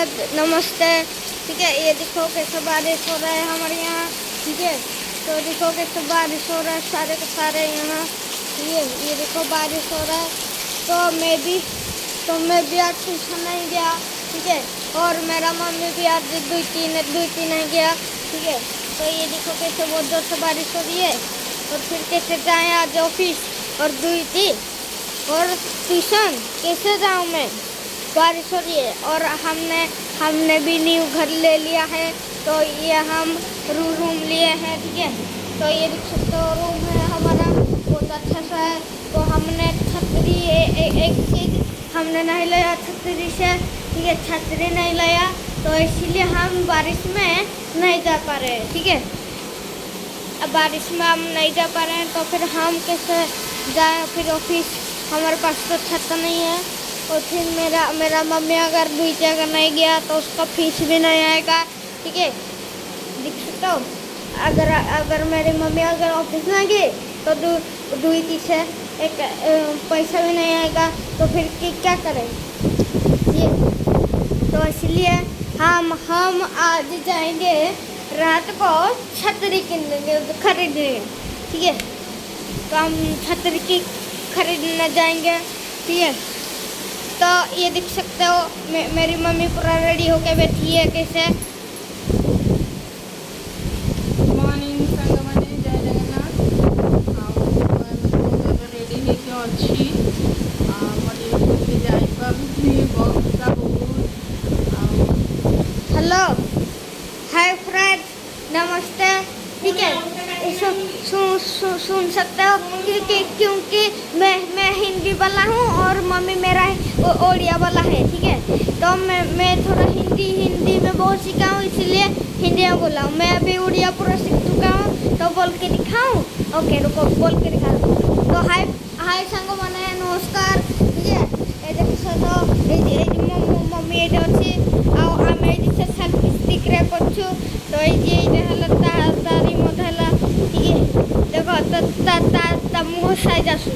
नमस्ते। ठीक है, ये देखो कैसे बारिश हो रहा है हमारे यहाँ। ठीक है, तो देखो कैसे बारिश हो रहा है सारे के सारे यहाँ। ये देखो बारिश हो रहा है। मैं भी आज ट्यूशन नहीं गया। ठीक है, और मेरा मम्मी भी आज दो तीन नहीं गया। ठीक है, तो ये देखो कैसे बहुत जोर से बारिश हो रही है। और फिर कैसे जाएँ आज ऑफिस और और ट्यूशन कैसे जाऊँ मैं, बारिश हो रही है। और हमने भी न्यू घर ले लिया है, तो ये हम रूम लिए हैं। ठीक है, तो ये देख सकते हो रूम है हमारा, बहुत अच्छा सा है। तो हमने छतरी एक चीज़ हमने नहीं लाया छतरी से। ठीक है, छतरी नहीं लाया, तो इसीलिए हम बारिश में नहीं जा पा रहे हैं। ठीक है, अब बारिश में हम नहीं जा पा रहे हैं, तो फिर हम कैसे जाएँ फिर ऑफिस। हमारे पास तो छत नहीं है। और फिर मेरा मम्मी अगर दुई जगह नहीं गया तो उसका फीस भी नहीं आएगा। ठीक है, देख सकते हो। अगर मेरी मम्मी अगर ऑफिस ना गई तो दुई से एक पैसा भी नहीं आएगा, तो फिर क्या करें। ये तो इसलिए हम आज जाएंगे रात को छतरी खरीदने। ठीक है, तो हम छतरी की खरीदने जाएंगे। ठीक है, तो ये देख सकते हो मेरी मम्मी पूरा रेडी होके बैठी है कैसे। मॉर्निंग सांगमाने जय जगन्नाथ। रेडी होके अच्छी मोटे जाइबी बर्षा बहुत। हेलो, हाय फ्रेंड, नमस्ते। ठीक है, सुन सकते हो क्योंकि मैं हिंदी वाला हूँ और मम्मी मेरा ओडिया वाला है। ठीक है, तो मैं थोड़ा हिंदी में बहुत सीखा हूँ, इसलिए हिंदी में बोला हूँ। मैं अभी ओडिया पूरा सीख चुका हूँ, तो बोल के दिखाऊँ। ओके रुको, बोल के दिखा। तो हाय सांगो माने नमस्कार। ठीक है, ये देखो तो मम्मी ये अच्छी आउ आम ये सेल्फी स्टिक रे करछु। तो ये हला तारी मधला। ठीक है, देखो ता मुह साइज आसु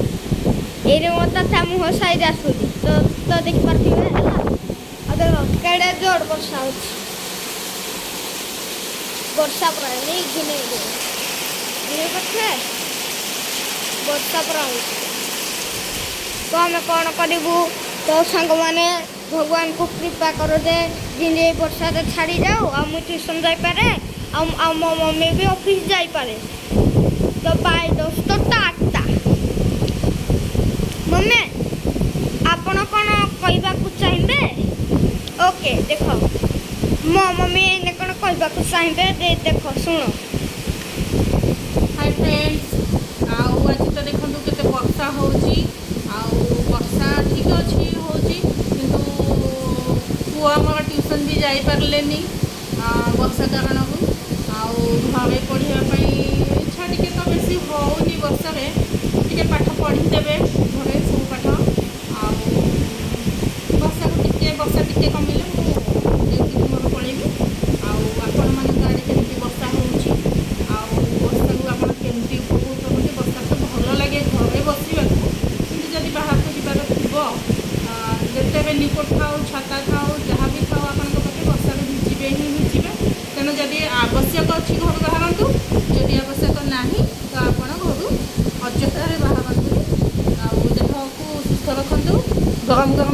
ये ता मुह साइज आसु। तो देख पार्थिव है देखो केड़े जोर वर्षा हो, वर्षा पूरा नहीं घिने पड़े वर्षा पूरा हो। तो आम कौन करूँ, तो सांग मैंने भगवान को कृपा करो जे जिंदे वर्षा छाड़ी जाओ आ मुझे ट्यूशन जापे आ मो मम्मी भी ऑफिस जापे। तो बाय दोस्त टाटा। मम्मी आपण कौन कहवाक चाहिए। ओके देखो मो मम्मी ने कौन कहवाक चाहिए देखो शुण। हाय फ्रेंड्स, आज तो देखो केते वर्षा होची। वर्षा ठीक अच्छी होची, किंतु पुआ मोर ट्यूशन भी जाई पारलेनी वर्षा कारण को। घरे पढ़ाई इच्छा टी तो बेसी होनी वर्षा टे पाठ पढ़ीदेवे घरे सब पाठ। वर्षा टी कमिले मुझे मोर पढ़ेबी। आपण मान आड़े केमती वर्षा होची, वर्षा को आप केमती उपभोग करते। वर्षा तो भल लगे घरे बसवा, कि जब बाहर को जबार थी जिते रेनिकोट थाउ छाता थाउ जहाँ भी थाउ आप वर्षा भिजिबे ही भिजिबे। तेणु जदि आवश्यक अच्छी घर बाहर, जदि आवश्यक ना तो आप घर अଯଥାରେ बाहर। देह को सुस्थ रखु, गरम गरम